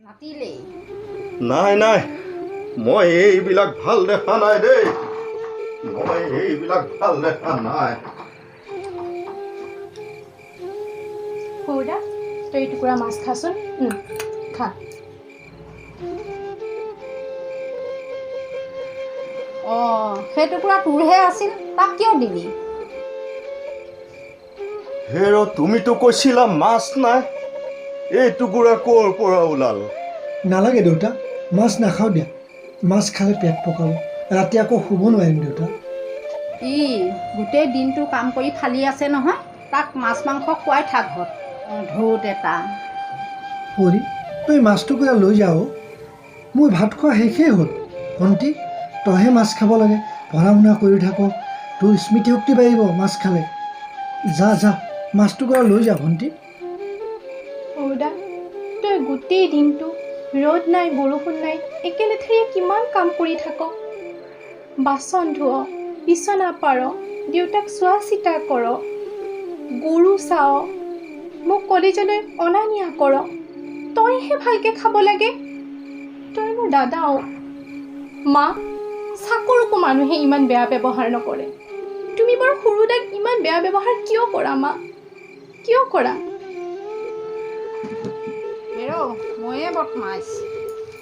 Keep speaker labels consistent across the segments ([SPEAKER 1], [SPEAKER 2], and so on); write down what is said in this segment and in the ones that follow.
[SPEAKER 1] নাতিলেই
[SPEAKER 2] নাই নাই মই এইবিলাক ভাল দেখা নাই দেই মই এইবিলাক ভাল দেখা নাই
[SPEAKER 3] সৌদা তই টুকুৰা মাছ খাচোন খা
[SPEAKER 1] সেই টুকুৰা তোৰহে আছিল তাক কিয় দিলি
[SPEAKER 2] হেৰ তুমিতো কৈছিলা মাছ নাই এই টুকুৰা ক'ৰ পৰা ওলাল
[SPEAKER 4] নালাগে দেউতা মাছ নাখাওঁ দিয়া মাছ খালে পেট পকাব ৰাতি আকৌ শুব নোৱাৰিম দেউতা
[SPEAKER 1] গোটেই দিনটো কাম কৰি ফালি আছে নহয় তাক মাছ মাংস খুৱাই থাক ঘৰত ধৌত এটা
[SPEAKER 4] পৰি তই মাছটুকুৰা লৈ যাওঁ মোৰ ভাত খোৱা শেষেই হ'ল ভণ্টি তইহে মাছ খাব লাগে পঢ়া শুনা কৰি থাক তোৰ স্মৃতিশক্তি বাঢ়িব মাছ খালে যা যা মাছটুকুৰা লৈ যা ভণ্টি
[SPEAKER 3] সৌদা তই গোটেই দিনটো ৰ'দ নাই বৰষুণ নাই একেলেঠাৰিয়ে কিমান কাম কৰি থাক বাচন ধুৱ বিচনা পাৰ দেউতাক চোৱা চিতা কৰ গৰু চাৱ মোক কলেজলৈ অনা নিয়া কৰ তইহে ভালকৈ খাব লাগে তই মোৰ দাদাও মা চাকৰকো মানুহে ইমান বেয়া ব্যৱহাৰ নকৰে তুমি বাৰু সৰুদাক ইমান বেয়া ব্যৱহাৰ কিয় কৰা মা কিয় কৰা
[SPEAKER 1] ময়ে বদমাছ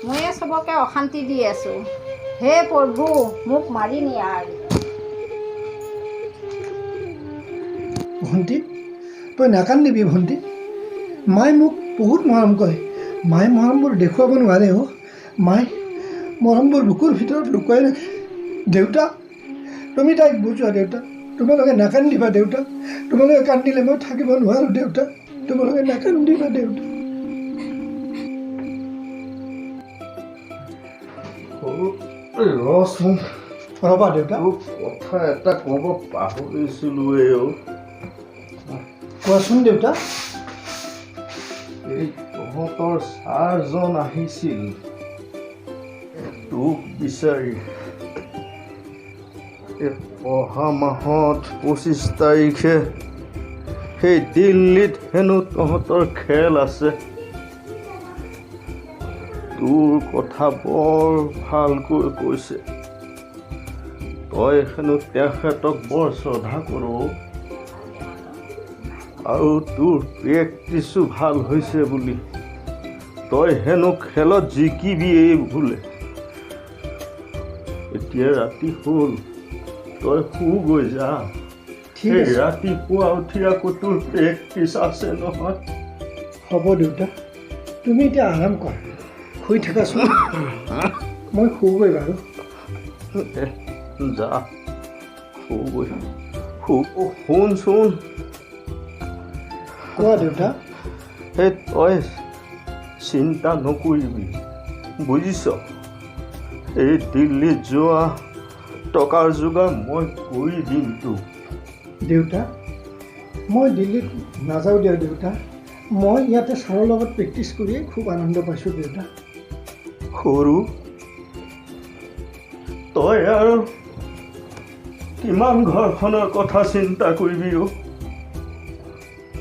[SPEAKER 1] ময়ে চবকে অশান্তি দি আছোঁ হে প্ৰভু মোক মাৰি নিয়া
[SPEAKER 4] ভণ্টি তই নাকান্দিবি ভণ্টি মায়ে মোক বহুত মৰম কৰে মায়ে মৰমবোৰ দেখুৱাব নোৱাৰে মায়ে মৰমবোৰ বুকুৰ ভিতৰত লুকুৱাই ৰাখে দেউতা তুমি তাইক বুজোৱা দেউতা তোমালোকে নাকান্দিবা দেউতা তোমালোকে কান্দিলে মই থাকিব নোৱাৰোঁ দেউতা তোমালোকে নাকান্দিবা দেউতা
[SPEAKER 2] ৰচোন
[SPEAKER 4] ৰ'বা দেউতা
[SPEAKER 2] কথা এটা ক'ব পাহৰিছিলোঁ
[SPEAKER 4] কোৱাচোন দেউতা
[SPEAKER 2] এই তহঁতৰ ছাৰজন আহিছিল তোক বিচাৰি এই অহা মাহত 25 তাৰিখে সেই দিল্লীত হেনো তহঁতৰ খেল আছে তোৰ কথা বৰ ভালকৈ কৈছে তই হেনো তেখেতক বৰ শ্ৰদ্ধা কৰ আৰু তোৰ প্ৰেক্টিছো ভাল হৈছে বুলি তই হেনো খেলত জিকিবিয়েই বোলে এতিয়া ৰাতি হ'ল তই শুগৈ যা সেই ৰাতিপুৱা উঠি আকৌ তোৰ প্ৰেক্টিছ আছে নহয়
[SPEAKER 4] হ'ব দেউতা তুমি এতিয়া আৰাম কৰা শুই থাকাচোন মই শুগৈ বাৰু
[SPEAKER 2] যা শুগৈ শুনচোন
[SPEAKER 4] কোৱা দেউতা
[SPEAKER 2] সেই তই চিন্তা নকৰিবি বুজিছ এই দিল্লীত যোৱা টকাৰ যোগাৰ মই কৰি দিম তোক
[SPEAKER 4] দেউতা মই দিল্লীত নাযাওঁ দিয়া দেউতা মই ইয়াতে ছাৰৰ লগত প্ৰেক্টিছ কৰিয়ে খুব আনন্দ পাইছোঁ দেউতা
[SPEAKER 2] সৰু তই আৰু কিমান ঘৰখনৰ কথা চিন্তা কৰিবি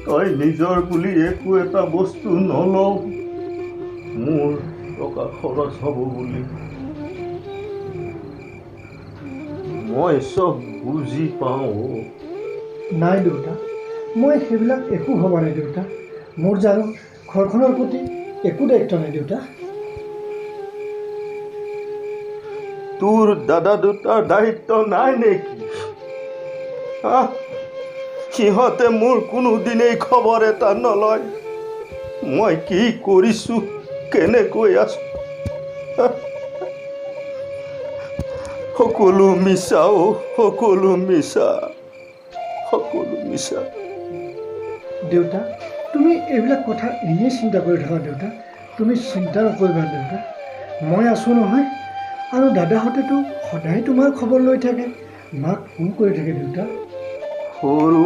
[SPEAKER 2] তই নিজৰ বুলি একো এটা বস্তু নলওঁ মোৰ টকা খৰচ হ'ব বুলি মই চব বুজি পাওঁ
[SPEAKER 4] নাই দেউতা মই সেইবিলাক একো ভবা নাই দেউতা মোৰ জানো ঘৰখনৰ প্ৰতি একো দায়িত্ব নাই দেউতা
[SPEAKER 2] তোৰ দাদা দুটাৰ দায়িত্ব নাই নেকি সিহঁতে মোৰ কোনোদিনেই খবৰ এটা নলয় মই কি কৰিছোঁ কেনেকৈ আছোঁ সকলো মিছা সকলো মিছা
[SPEAKER 4] দেউতা তুমি এইবিলাক কথা এনেই চিন্তা কৰি থাকা দেউতা তুমি চিন্তা নকৰিবা দেউতা মই আছোঁ নহয় আৰু দাদাহঁতেতো সদায় তোমাৰ খবৰ লৈ থাকে মাক ফোন কৰি থাকে দেউতা
[SPEAKER 2] সৰু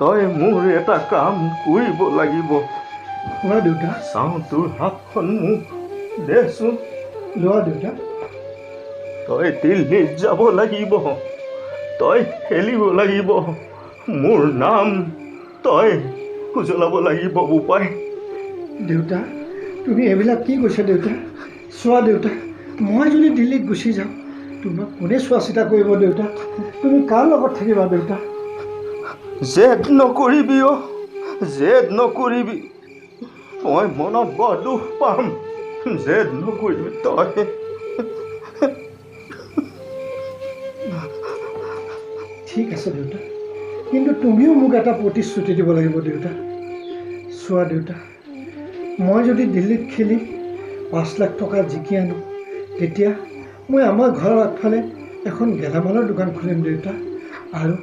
[SPEAKER 2] তই মোৰ এটা কাম কৰিব লাগিব
[SPEAKER 4] কোৱা দেউতা
[SPEAKER 2] চাওঁ তোৰ হাতখন মোক দেচোন
[SPEAKER 4] লোৱা দেউতা
[SPEAKER 2] তই দিল্লীত যাব লাগিব তই খেলিব লাগিব মোৰ নাম তই উজ্বলাব লাগিব বোপাই
[SPEAKER 4] দেউতা তুমি এইবিলাক কি কৈছা দেউতা? চোৱা দেউতা, মই যদি দিল্লীত গুচি যাওঁ তোমাক কোনে চোৱা চিতা কৰিব দেউতা? তুমি কাৰ লগত থাকিবা দেউতা?
[SPEAKER 2] জেদ নকৰিবি অ', জেদ নকৰিবি। মই মনত বৰ দুখ পাম। জেদ নকৰিবি তই।
[SPEAKER 4] ঠিক আছে দেউতা, কিন্তু তুমিও মোক এটা প্ৰতিশ্ৰুতি দিব লাগিব দেউতা। চোৱা দেউতা, মই যদি দিল্লীত খেলি 5 লাখ টকা জিকি আনো, তেতিয়া মই আমাৰ ঘৰৰ আগফালে এখন গেলামালৰ দোকান খুলিম দেউতা। আৰু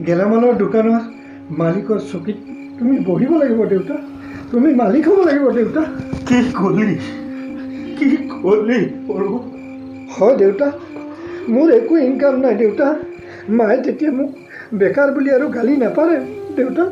[SPEAKER 4] গেলামালৰ দোকানৰ মালিকৰ চকীত তুমি বহিব লাগিব দেউতা। তুমি মালিক হ'ব লাগিব দেউতা।
[SPEAKER 2] কি কলি পৰু?
[SPEAKER 4] হয় দেউতা, মোৰ একো ইনকাম নাই দেউতা। মায়ে তেতিয়া মোক বেকাৰ বুলি আৰু গালি নাপাৰে দেউতা।